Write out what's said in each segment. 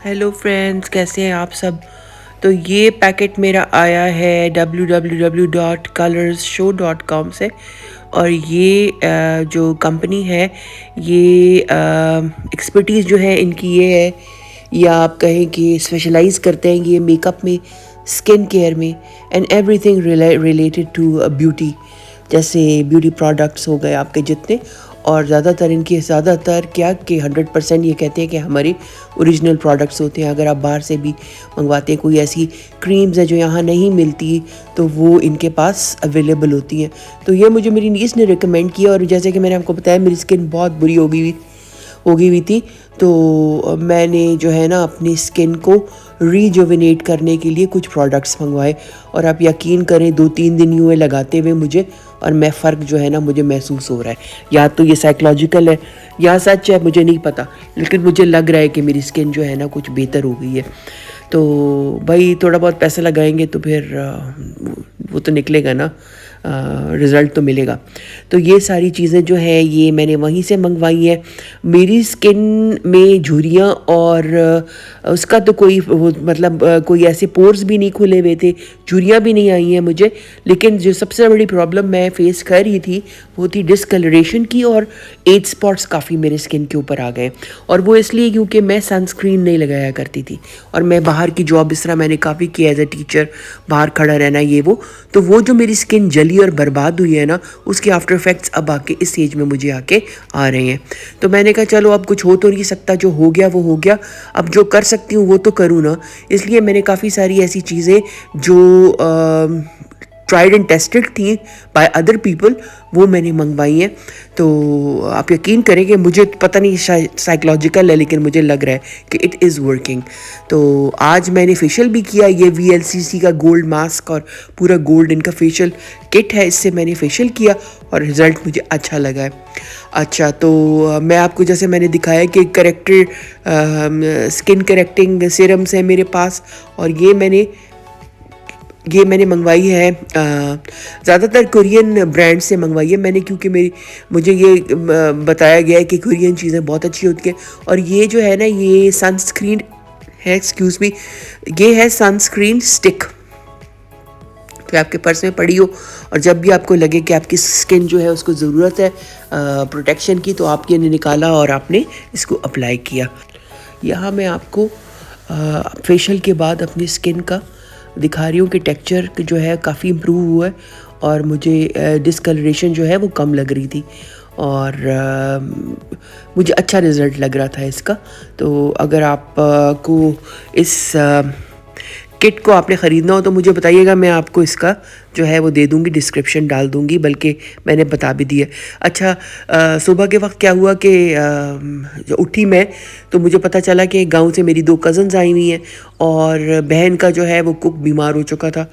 Hello friends, कैसे हैं आप सब। तो ये पैकेट मेरा आया है www.colorsshow.com से। और ये जो कंपनी है, ये एक्सपर्टीज़ जो है इनकी ये है, या आप कहें कि स्पेशलाइज करते हैं ये मेकअप में, स्किन केयर में and everything related to beauty. जैसे ब्यूटी प्रोडक्ट्स हो गए आपके जितने, और ज़्यादातर क्या कि 100% ये कहते हैं कि हमारे ओरिजिनल प्रोडक्ट्स होते हैं। अगर आप बाहर से भी मंगवाते हैं, कोई ऐसी क्रीम्स है जो यहाँ नहीं मिलती, तो वो इनके पास अवेलेबल होती हैं। तो ये मुझे मेरी नीस ने रिकमेंड किया, और जैसे कि मैंने आपको बताया मेरी स्किन बहुत बुरी हो गई हुई थी। तो मैंने जो है ना अपनी स्किन को रीजुविनेट करने के लिए कुछ प्रोडक्ट्स मंगवाए, और आप यकीन करें 2-3 दिन हुए लगाते हुए मुझे, और मैं फ़र्क जो है ना मुझे महसूस हो रहा है। या तो ये साइकोलॉजिकल है या सच है, मुझे नहीं पता, लेकिन मुझे लग रहा है कि मेरी स्किन जो है ना कुछ बेहतर हो गई है। तो भाई थोड़ा बहुत पैसा लगाएंगे तो फिर वो तो निकलेगा ना, रिज़ल्ट तो मिलेगा। तो ये सारी चीज़ें जो है ये मैंने वहीं से मंगवाई हैं। मेरी स्किन में झुर्रियाँ और उसका तो कोई मतलब कोई ऐसे पोर्स भी नहीं खुले हुए थे, झुर्रियाँ भी नहीं आई हैं मुझे। लेकिन जो सबसे बड़ी प्रॉब्लम मैं फेस कर रही थी वो थी डिस्कलरेशन की, और एज स्पॉट्स काफ़ी मेरे स्किन के ऊपर आ गए। और वो इसलिए क्योंकि मैं सनस्क्रीन नहीं लगाया करती थी, और मैं बाहर की जॉब इस तरह मैंने काफ़ी किया एज ए टीचर, बाहर खड़ा रहना ये वो। तो वो जो मेरी स्किन जली और बर्बाद हुई है ना, उसके आफ्टर इफेक्ट्स अब आके इस एज में मुझे आके आ रहे हैं। तो मैंने कहा चलो अब कुछ हो तो नहीं सकता, जो हो गया वो हो गया, अब जो कर सकती हूँ वो तो करूँ ना। इसलिए मैंने काफ़ी सारी ऐसी चीज़ें जो ट्राइड एंड टेस्टेड थी बाय अदर पीपल, वो मैंने मंगवाई हैं। तो आप यकीन करें कि मुझे पता नहीं साइकोलॉजिकल है, लेकिन मुझे लग रहा है कि इट इज़ वर्किंग। तो आज मैंने फेशियल भी किया, ये VLCC का गोल्ड मास्क और पूरा गोल्ड इनका फेशियल किट है, इससे मैंने फेशियल किया और रिज़ल्ट मुझे अच्छा लगा है। अच्छा, तो मैं आपको जैसे मैंने दिखाया कि स्किन करेक्टिंग सीरम्स है मेरे पास, और ये मैंने मंगवाई है, ज़्यादातर कोरियन ब्रांड से मंगवाई है मैंने, क्योंकि मुझे ये बताया गया है कि कोरियन चीज़ें बहुत अच्छी होती हैं। और ये जो है ना, ये सनस्क्रीन है, एक्सक्यूज़ मी, ये है सनस्क्रीन स्टिक। तो आपके पर्स में पड़ी हो, और जब भी आपको लगे कि आपकी स्किन जो है उसको ज़रूरत है प्रोटेक्शन की, तो आपने निकाला और आपने इसको अप्लाई किया। यहाँ मैं आपको फेशियल के बाद अपनी स्किन का दिखा रही हूँ कि टेक्सचर जो है काफ़ी इम्प्रूव हुआ है, और मुझे डिस्कलरेशन जो है वो कम लग रही थी, और मुझे अच्छा रिज़ल्ट लग रहा था इसका। तो अगर आप को इस किट को आपने ख़रीदना हो तो मुझे बताइएगा, मैं आपको इसका जो है वो दे दूंगी, डिस्क्रिप्शन डाल दूंगी, बल्कि मैंने बता भी दिया। अच्छा, सुबह के वक्त क्या हुआ कि जो उठी मैं, तो मुझे पता चला कि गांव से मेरी 2 कज़न्स आई हुई हैं, और बहन का जो है वो कुक बीमार हो चुका था,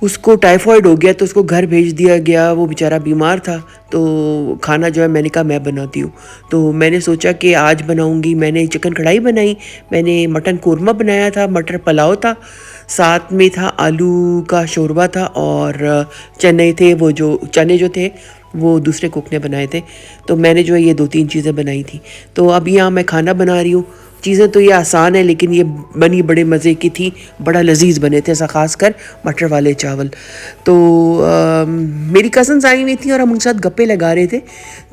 उसको टाइफाइड हो गया, तो उसको घर भेज दिया गया, वो बेचारा बीमार था। तो खाना जो है मैंने कहा मैं बनाती हूँ, तो मैंने सोचा कि आज बनाऊँगी। मैंने चिकन कढ़ाई बनाई, मैंने मटन कोरमा बनाया था, मटर पुलाव था, साथ में था आलू का शोरबा था, और चने थे, वो जो चने जो थे वो दूसरे कुक ने बनाए थे। तो मैंने जो है ये 2-3 चीज़ें बनाई थी। तो अब यहाँ मैं खाना बना रही हूँ। चीज़ें तो ये आसान है, लेकिन ये बनी बड़े मज़े की थी, बड़ा लजीज बने थे, ऐसा ख़ासकर मटर वाले चावल। तो मेरी कज़न्स आई हुई थी और हम उनके साथ गप्पे लगा रहे थे।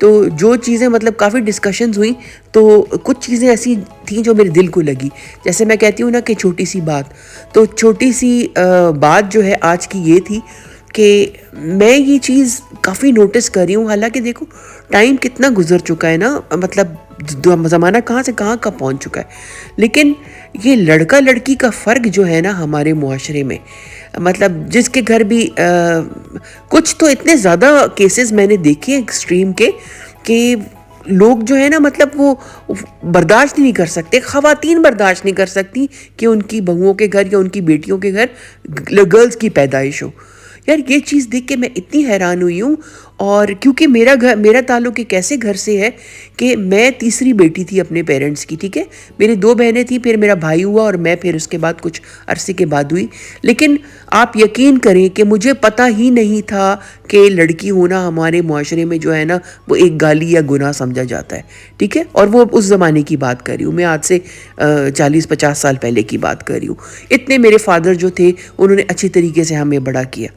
तो जो चीज़ें मतलब काफ़ी डिस्कशंस हुई, तो कुछ चीज़ें ऐसी थी जो मेरे दिल को लगी। जैसे मैं कहती हूँ ना कि छोटी सी बात, तो छोटी सी बात जो है आज की ये थी कि मैं ये चीज़ काफ़ी नोटिस कर रही हूँ। हालांकि देखो टाइम कितना गुजर चुका है ना, मतलब ज़माना कहाँ से कहाँ का पहुँच चुका है, लेकिन ये लड़का लड़की का फ़र्क जो है ना हमारे मुआशरे में, मतलब जिसके घर भी कुछ तो इतने ज़्यादा केसेस मैंने देखे एक्सट्रीम के, कि लोग जो है ना मतलब वो बर्दाश्त नहीं कर सकते, ख़वातीन बर्दाश्त नहीं कर सकती कि उनकी बहुओं के घर या उनकी बेटियों के घर गर्ल्स की पैदाइश हो। यार ये चीज़ देख के मैं इतनी हैरान हुई हूँ। और क्योंकि मेरा ताल्लुक़ एक ऐसे घर से है कि मैं तीसरी बेटी थी अपने पेरेंट्स की, ठीक है। मेरी 2 बहनें थी, फिर मेरा भाई हुआ और मैं फिर उसके बाद कुछ अरसे के बाद हुई। लेकिन आप यकीन करें कि मुझे पता ही नहीं था कि लड़की होना हमारे मुआशरे में जो है ना वो एक गाली या गुनाह समझा जाता है, ठीक है। और वो उस ज़माने की बात कर रही हूँ मैं, आज से 40-50 साल पहले की बात कर रही हूँ। इतने मेरे फादर जो थे उन्होंने अच्छी तरीके से हमें बड़ा किया,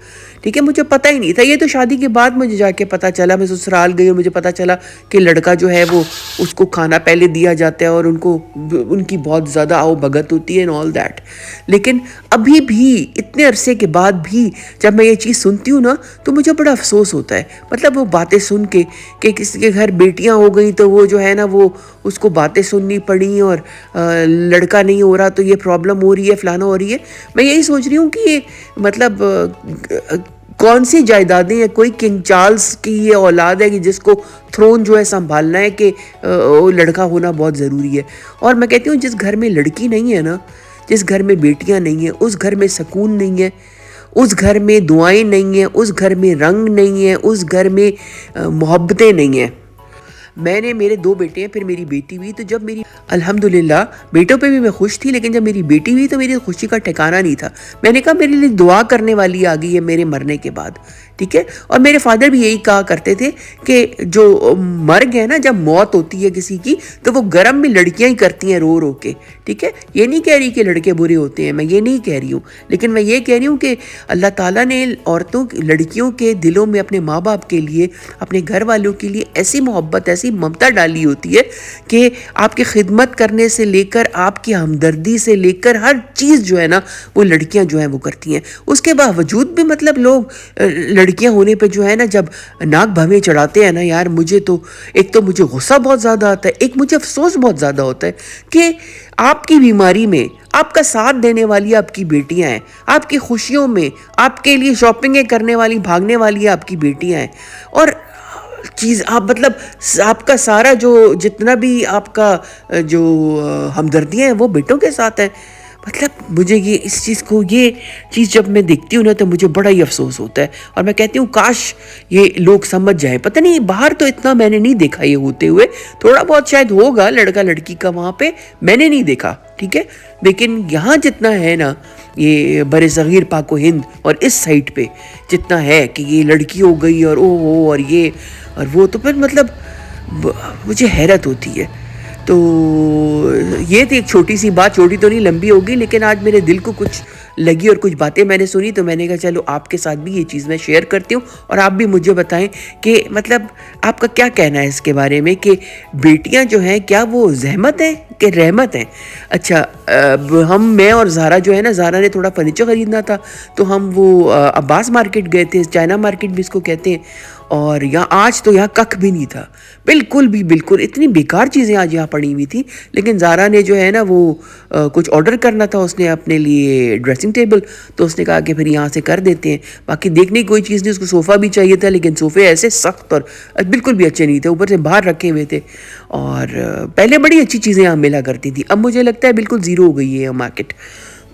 ठीक है। मुझे पता ही नहीं था, ये तो शादी के बाद मुझे जाके पता चला। मैं ससुराल गई और मुझे पता चला कि लड़का जो है वो उसको खाना पहले दिया जाता है और उनकी बहुत ज़्यादा आओ-भगत होती है एंड ऑल दैट। लेकिन अभी भी इतने अरसे के बाद भी जब मैं ये चीज़ सुनती हूँ ना तो मुझे बड़ा अफ़सोस होता है। मतलब वो बातें सुन के कि किसी के घर बेटियाँ हो गई तो वो जो है ना वो उसको बातें सुननी पड़ी और लड़का नहीं हो रहा तो ये प्रॉब्लम हो रही है, फलाना हो रही है। मैं यही सोच रही हूँ कि ये मतलब कौन सी जायदादें हैं, कोई किंग चार्ल्स की ये औलाद है कि जिसको थ्रोन जो है संभालना है कि वो लड़का होना बहुत ज़रूरी है। और मैं कहती हूँ जिस घर में लड़की नहीं है ना, जिस घर में बेटियाँ नहीं हैं, उस घर में सुकून नहीं है, उस घर में दुआएं नहीं हैं, उस घर में रंग नहीं है, उस घर में मोहब्बतें नहीं हैं। मेरे 2 बेटे हैं, फिर मेरी बेटी हुई। तो जब मेरी अल्हम्दुलिल्लाह बेटों पे भी मैं खुश थी, लेकिन जब मेरी बेटी हुई तो मेरी खुशी का ठिकाना नहीं था। मैंने कहा मेरे लिए दुआ करने वाली आ गई है मेरे मरने के बाद, ठीक है। और मेरे फादर भी यही कहा करते थे कि जो मर गए ना, जब मौत होती है किसी की तो वो गर्म में लड़कियां ही करती हैं रो रो के, ठीक है। ये नहीं कह रही कि लड़के बुरे होते हैं, मैं ये नहीं कह रही हूँ, लेकिन मैं ये कह रही हूँ कि अल्लाह ताला ने लड़कियों के दिलों में अपने माँ बाप के लिए, अपने घर वालों के लिए ऐसी मोहब्बत, ऐसी ममता डाली होती है कि आपकी खिदमत करने से लेकर, आपकी हमदर्दी से लेकर हर चीज़ जो है ना वो लड़कियां जो हैं वो करती हैं। उसके बावजूद भी मतलब लोग लड़कियां होने पे जो है ना जब नाक भवें चढ़ाते हैं ना यार, मुझे तो एक तो मुझे गुस्सा बहुत ज़्यादा आता है, एक मुझे अफसोस बहुत ज़्यादा होता है कि आपकी बीमारी में आपका साथ देने वाली आपकी बेटियां हैं, आपकी खुशियों में आपके लिए शॉपिंगें करने वाली, भागने वाली आपकी बेटियां हैं। और चीज़ आप मतलब आपका सारा जो जितना भी आपका जो हमदर्दियाँ हैं वो बेटों के साथ है। मतलब मुझे ये चीज़ जब मैं देखती हूँ ना तो मुझे बड़ा ही अफसोस होता है और मैं कहती हूँ काश ये लोग समझ जाए। पता नहीं बाहर तो इतना मैंने नहीं देखा ये होते हुए, थोड़ा बहुत शायद होगा लड़का लड़की का वहाँ पे, मैंने नहीं देखा, ठीक है। लेकिन यहाँ जितना है ना ये बरे-सग़ीर पाको हिंद और इस साइड पे जितना है कि ये लड़की हो गई और ओहो और ये और वो, तो फिर मतलब मुझे हैरत होती है। तो ये थी एक छोटी सी बात, छोटी तो नहीं लंबी होगी, लेकिन आज मेरे दिल को कुछ लगी और कुछ बातें मैंने सुनी तो मैंने कहा चलो आपके साथ भी ये चीज़ मैं शेयर करती हूँ और आप भी मुझे बताएं कि मतलब आपका क्या कहना है इसके बारे में कि बेटियाँ जो हैं क्या वो ज़हमत हैं कि रहमत हैं। अच्छा, मैं और ज़ारा जो है ना, ज़ारा ने थोड़ा फर्नीचर ख़रीदना था तो हम वो अब्बास मार्केट गए थे, चाइना मार्केट भी इसको कहते हैं। और आज तो यहाँ कख भी नहीं था, बिल्कुल इतनी बेकार चीज़ें आज यहाँ पड़ी हुई थी। लेकिन ज़ारा ने जो है ना वो कुछ ऑर्डर करना था उसने अपने लिए ड्रेसिंग टेबल, तो उसने कहा कि फिर यहाँ से कर देते हैं। बाकी देखने की कोई चीज़ नहीं, उसको सोफ़ा भी चाहिए था लेकिन सोफ़े ऐसे सख्त और बिल्कुल भी अच्छे नहीं थे, ऊपर से बाहर रखे हुए थे। और पहले बड़ी अच्छी चीज़ें यहाँ मिला करती थी, अब मुझे लगता है बिल्कुल ज़ीरो हो गई है मार्केट।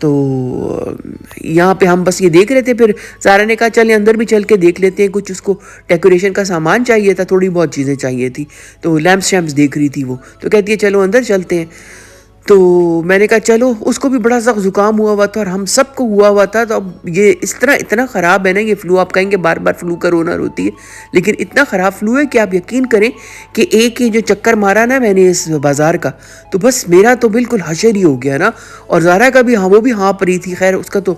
तो यहाँ पे हम बस ये देख रहे थे, फिर ज़ारा ने कहा चलें अंदर भी चल के देख लेते हैं, कुछ उसको डेकोरेशन का सामान चाहिए था, थोड़ी बहुत चीज़ें चाहिए थी। तो लैम्प्स शैम्प्स देख रही थी वो, तो कहती है चलो अंदर चलते हैं। तो मैंने कहा चलो, उसको भी बड़ा सख्त ज़ुकाम हुआ था और हम सबको हुआ था। तो अब ये इस तरह इतना ख़राब है ना ये फ्लू, आप कहेंगे बार बार फ्लू का रोना रोती है, लेकिन इतना ख़राब फ्लू है कि आप यकीन करें कि एक ही जो चक्कर मारा ना मैंने इस बाज़ार का, तो बस मेरा तो बिल्कुल हशर ही हो गया ना। और ज़ारा का भी, हाँ वो भी हाँप रही थी। खैर उसका तो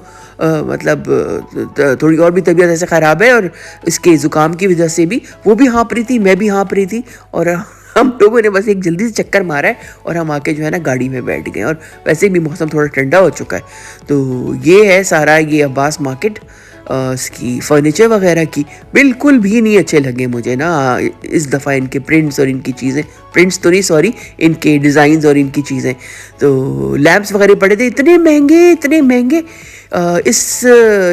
मतलब थोड़ी और भी तबीयत ऐसे ख़राब है और इसके ज़ुकाम की वजह से भी वो भी हाँप रही थी, मैं भी हाँप रही थी। और हम लोगों ने बस एक जल्दी से चक्कर मारा है और हम आके जो है ना गाड़ी में बैठ गए। और वैसे भी मौसम थोड़ा ठंडा हो चुका है। तो ये है सारा ये अब्बास मार्केट, इसकी फर्नीचर वगैरह की बिल्कुल भी नहीं अच्छे लगे मुझे ना इस दफ़ा। इनके प्रिंट्स और इनकी चीज़ें, प्रिंट्स तो नहीं सॉरी, इनके डिज़ाइंस और इनकी चीज़ें। तो लैम्प्स वगैरह पड़े थे इतने महंगे। इस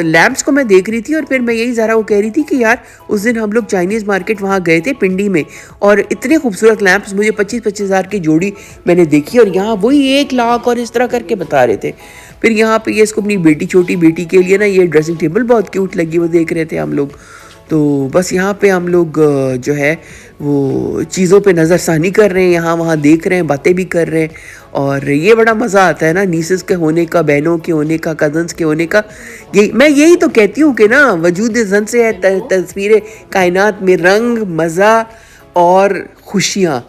लैम्प्स को मैं देख रही थी और फिर मैं यही ज़रा वो कह रही थी कि यार उस दिन हम लोग चाइनीज़ मार्केट वहाँ गए थे पिंडी में, और इतने खूबसूरत लैम्प्स मुझे 25-25 हज़ार की जोड़ी मैंने देखी, और यहाँ वही 1 लाख और इस तरह करके बता रहे थे। फिर यहाँ पे ये इसको अपनी छोटी बेटी के लिए ना ये ड्रेसिंग टेबल बहुत क्यूट लगी, वो देख रहे थे हम लोग। तो बस यहाँ पे हम लोग जो है वो चीज़ों पे नज़रसानी कर रहे हैं, यहाँ वहाँ देख रहे हैं, बातें भी कर रहे हैं। और ये बड़ा मज़ा आता है ना नीसेस के होने का, बहनों के होने का, कज़न्स के होने का। यही मैं यही तो कहती हूँ कि ना वजूद ज़न से है तस्वीर कायनात में रंग, मज़ा और खुशियाँ।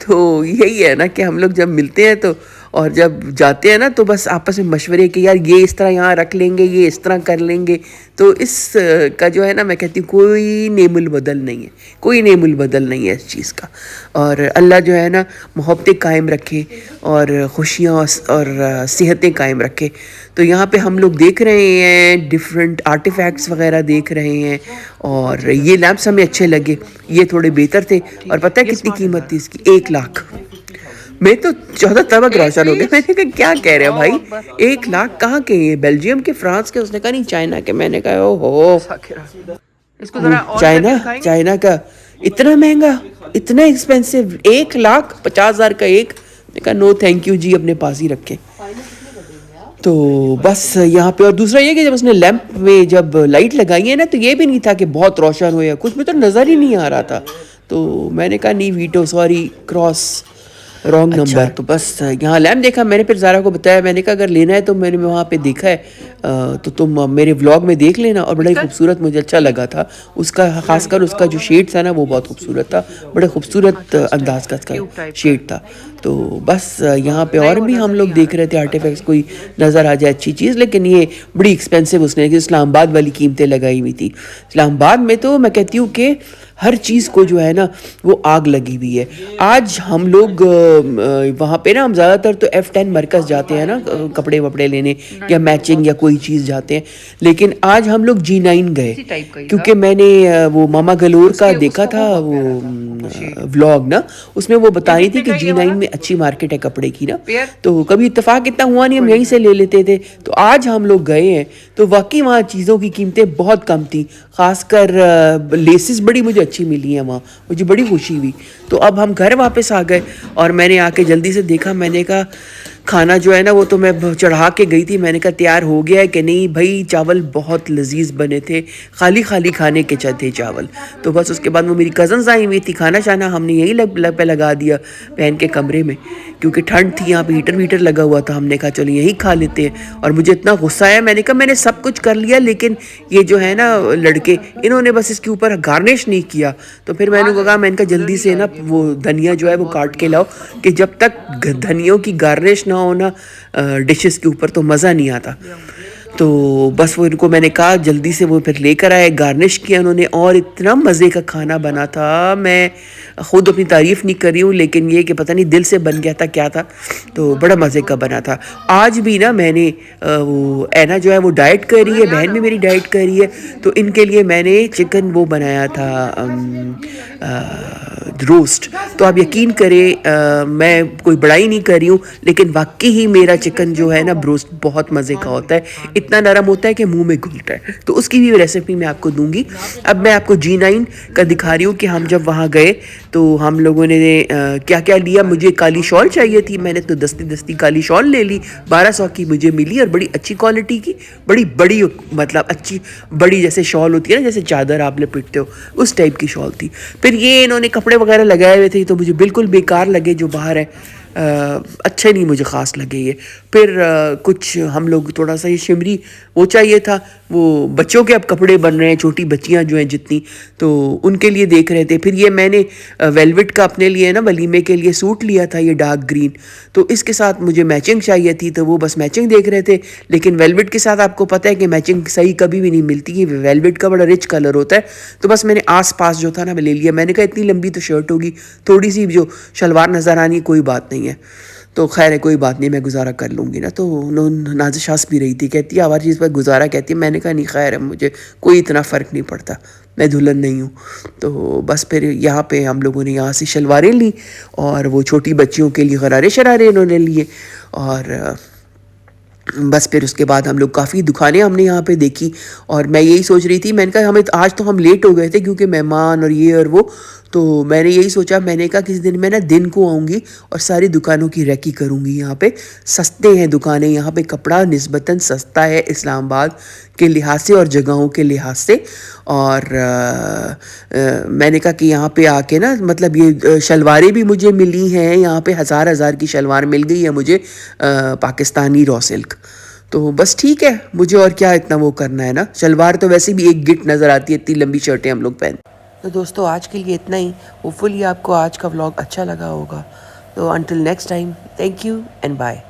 तो यही है ना कि हम लोग जब मिलते हैं तो और जब जाते हैं ना तो बस आपस में मशवरे कि यार ये इस तरह यहाँ रख लेंगे, ये इस तरह कर लेंगे। तो इस का जो है ना मैं कहती हूँ कोई नेमुल बदल नहीं है, कोई नेमुल बदल नहीं है इस चीज़ का। और अल्लाह जो है ना मोहब्बतें कायम रखे और खुशियाँ और सेहतें कायम रखे। तो यहाँ पे हम लोग देख रहे हैं डिफरेंट आर्टिफैक्ट्स वगैरह देख रहे हैं। और ये लैंप्स हमें अच्छे लगे, ये थोड़े बेहतर थे। और पता है कितनी कीमत थी इसकी? 1 लाख। मैं तो 14 तबक रोशन हो गया। मैंने कहा क्या कह रहे हो भाई, 1 लाख कहाँ के? ये बेल्जियम के, फ्रांस के? उसने कहा नहीं चाइना के। मैंने कहा ओहो, इसको जरा ऑन करके चाइना दिखाएंगे। चाइना का इतना महंगा, इतना एक्सपेंसिव? 1,50,000 का एक? मैंने कहा नो थैंक यू जी, अपने पास ही रखें। तो बस यहाँ पे और दूसरा ये कि जब उसने लैंप में जब लाइट लगाई है ना तो ये भी नहीं था कि बहुत रोशन हो या कुछ, में तो नज़र ही नहीं आ रहा था। तो मैंने कहा नहीं veto, sorry, cross, wrong number. तो बस यहाँ लैम्प देखा मैंने, फिर ज़ारा को बताया। मैंने कहा अगर लेना है तो मैंने वहाँ पे देखा है, तो तुम मेरे व्लॉग में देख लेना। और बड़ा ही खूबसूरत मुझे अच्छा लगा था उसका, खासकर उसका जो शेड था ना वो बहुत खूबसूरत था, बड़े खूबसूरत अंदाज का उसका शेड था। तो बस यहाँ पे और भी हम लोग देख रहे थे आर्टिफैक्ट्स, कोई नज़र आ जाए अच्छी चीज़। लेकिन ये बड़ी एक्सपेंसिव उसने इस्लामाबाद वाली कीमतें लगाई हुई थी। इस्लामाबाद में तो मैं कहती हूँ कि हर चीज़ को जो है ना वो आग लगी हुई है। आज हम लोग वहाँ पे ना हम ज़्यादातर तो F10 मरकज़ जाते हैं ना कपड़े वपड़े लेने या मैचिंग या कोई चीज़ जाते हैं। लेकिन आज हम लोग G9 गए क्योंकि मैंने वो मामा गलोर का देखा था वो व्लॉग ना, उसमें वो बता रही थी कि G9 में अच्छी मार्केट है कपड़े की ना। तो कभी इत्तेफाक इतना हुआ नहीं, हम यहीं से ले लेते थे। तो आज हम लोग गए हैं तो वाकई वहाँ चीज़ों की कीमतें बहुत कम थी, खासकर लेसेस बड़ी मुझे अच्छी मिली हैं वहाँ, मुझे बड़ी खुशी हुई। तो अब हम घर वापस आ गए और मैंने आके जल्दी से देखा। मैंने कहा खाना जो है ना वो तो मैं चढ़ा के गई थी, मैंने कहा तैयार हो गया है कि नहीं भाई। चावल बहुत लजीज बने थे, खाली खाली खाने के थे चावल। तो बस उसके बाद वो मेरी कज़न्स आई हुई थी, खाना शाना हमने यहीं पे लगा दिया बहन के कमरे में, क्योंकि ठंड थी यहाँ पे, हीटर वीटर लगा हुआ था। हमने कहा चलो यहीं खा लेते हैं। और मुझे इतना गुस्सा आया, मैंने कहा मैंने सब कुछ कर लिया लेकिन ये जो है ना लड़के, इन्होंने बस इसके ऊपर गार्निश नहीं किया। तो फिर मैंने कहा मैंने कहा जल्दी से ना वो धनिया जो है वो काट के लाओ, कि जब तक धनियों की गार्निश ना हो ना डिशेस के ऊपर तो मज़ा नहीं आता। तो बस वो इनको मैंने कहा जल्दी से वो फिर लेकर आए, गार्निश किया उन्होंने और इतना मज़े का खाना बना था। मैं ख़ुद अपनी तारीफ़ नहीं कर रही हूँ, लेकिन ये कि पता नहीं दिल से बन गया था क्या था। तो बड़ा मज़े का बना था। आज भी ना मैंने वो ऐना जो है वो डाइट कर रही है, बहन भी मेरी डाइट कर रही है। तो इनके लिए मैंने चिकन वो बनाया था रोस्ट। तो आप यकीन करें मैं कोई बड़ाई नहीं कर रही हूँ, लेकिन वाकई ही मेरा चिकन जो है ना ब्रोस्ट बहुत मज़े का होता है, इतना नरम होता है कि मुंह में घुलता है। तो उसकी भी रेसिपी मैं आपको दूंगी। अब मैं आपको G9 का दिखा रही हूँ कि हम जब वहाँ गए तो हम लोगों ने क्या क्या लिया। मुझे काली शॉल चाहिए थी, मैंने तो दस्ती दस्ती काली शॉल ले ली, 1200 की मुझे मिली और बड़ी अच्छी क्वालिटी की, बड़ी बड़ी, मतलब अच्छी बड़ी जैसे शॉल होती है ना, जैसे चादर आप लपेटते हो उस टाइप की शॉल थी। फिर ये इन्होंने कपड़े वगैरह लगाए हुए थे तो मुझे बिल्कुल बेकार लगे जो बाहर है, अच्छे नहीं मुझे ख़ास लगे ये। फिर कुछ हम लोग थोड़ा सा ये शिमरी वो चाहिए था, वो बच्चों के अब कपड़े बन रहे हैं, छोटी बच्चियां जो हैं जितनी, तो उनके लिए देख रहे थे। फिर ये मैंने वेलवेट का अपने लिए ना वलीमे के लिए सूट लिया था, ये डार्क ग्रीन। तो इसके साथ मुझे मैचिंग चाहिए थी, तो वो बस मैचिंग देख रहे थे। लेकिन वेलवेट के साथ आपको पता है कि मैचिंग सही कभी भी नहीं मिलती, ये वेलवेट का बड़ा रिच कलर होता है। तो बस मैंने आस पास जो था ना मैं ले लिया। मैंने कहा इतनी लंबी तो शर्ट होगी, थोड़ी सी जो शलवार नज़र आनी कोई बात नहीं है। तो खैर है कोई बात नहीं, मैं गुजारा कर लूँगी ना। तो नाजिश हंस भी रही थी, कहती है हर चीज़ पर गुजारा, कहती है। मैंने कहा नहीं खैर है, मुझे कोई इतना फ़र्क नहीं पड़ता, मैं दुल्हन नहीं हूँ। तो बस फिर यहाँ पे हम लोगों ने यहाँ से शलवारें ली और वो छोटी बच्चियों के लिए गरारे शरारे इन्होंने लिए। और बस फिर उसके बाद हम लोग काफ़ी दुकानें हमने यहाँ पे देखी और मैं यही सोच रही थी, मैंने कहा हमें आज तो हम लेट हो गए थे क्योंकि मेहमान और ये और वो, तो मैंने यही सोचा, मैंने कहा किसी दिन मैं ना दिन को आऊँगी और सारी दुकानों की रेकी करूँगी। यहाँ पे सस्ते हैं दुकानें, यहाँ पे कपड़ा निस्बतन सस्ता है इस्लामाबाद के लिहाज से और जगहों के लिहाज से। और मैंने कहा कि यहाँ पे आके ना मतलब ये शलवारें भी मुझे मिली हैं, यहाँ पे हज़ार हज़ार की शलवार मिल गई है मुझे पाकिस्तानी रॉ सिल्क। तो बस ठीक है, मुझे और क्या इतना वो करना है ना, शलवार तो वैसे भी एक गिट नज़र आती है, इतनी लंबी शर्टें हम लोग पहन। तो दोस्तों आज के लिए इतना ही, होपफुली आपको आज का व्लॉग अच्छा लगा होगा। तो until next time, thank you and bye.